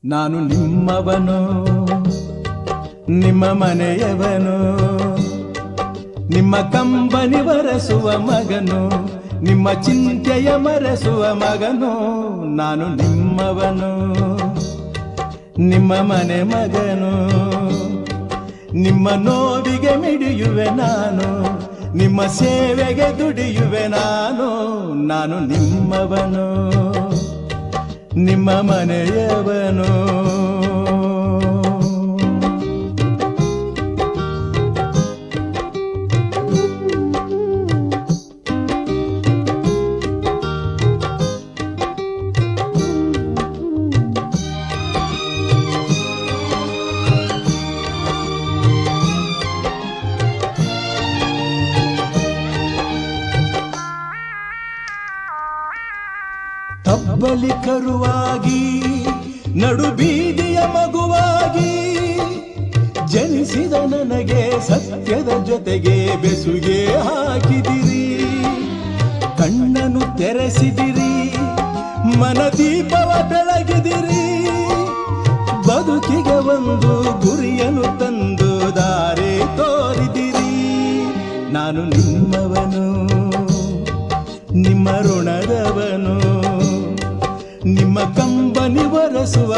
ನಾನು ನಿಮ್ಮವನು, ನಿಮ್ಮ ಮನೆಯವನು, ನಿಮ್ಮ ಕಂಬನಿ ಬರೆಸುವ ಮಗನು, ನಿಮ್ಮ ಚಿಂತೆಯ ಮರೆಸುವ ಮಗನು. ನಾನು ನಿಮ್ಮವನು, ನಿಮ್ಮ ಮನೆ ಮಗನು, ನಿಮ್ಮ ನೋವಿಗೆ ಮಿಡಿಯುವೆ ನಾನು, ನಿಮ್ಮ ಸೇವೆಗೆ ದುಡಿಯುವೆ ನಾನು. ನಾನು ನಿಮ್ಮವನು, ನಿಮ್ಮ ಮನೆಯವನು. ತಬ್ಬಲಿ ಕರುವಾಗಿ ನಡು ಬೀದಿಯ ಮಗುವಾಗಿ ಜನಿಸಿದ ನನಗೆ ಸತ್ಯದ ಜೊತೆಗೆ ಬೆಸುಗೆ ಹಾಕಿದಿರಿ. ಕಣ್ಣನ್ನು ತೆರೆಸಿದಿರಿ, ಮನದೀಪವ ಬೆಳಗಿದಿರಿ. ಬದುಕಿಗೆ ಒಂದು ಗುರಿಯನ್ನು ತಂದು ದಾರಿ ತೋರಿದಿರಿ. ನಾನು ನಿಮ್ಮವನು, ನಿಮ್ಮ ಋಣದವನು, ನಿಮ್ಮ ಕಂಬನಿ ಬರೆಸುವ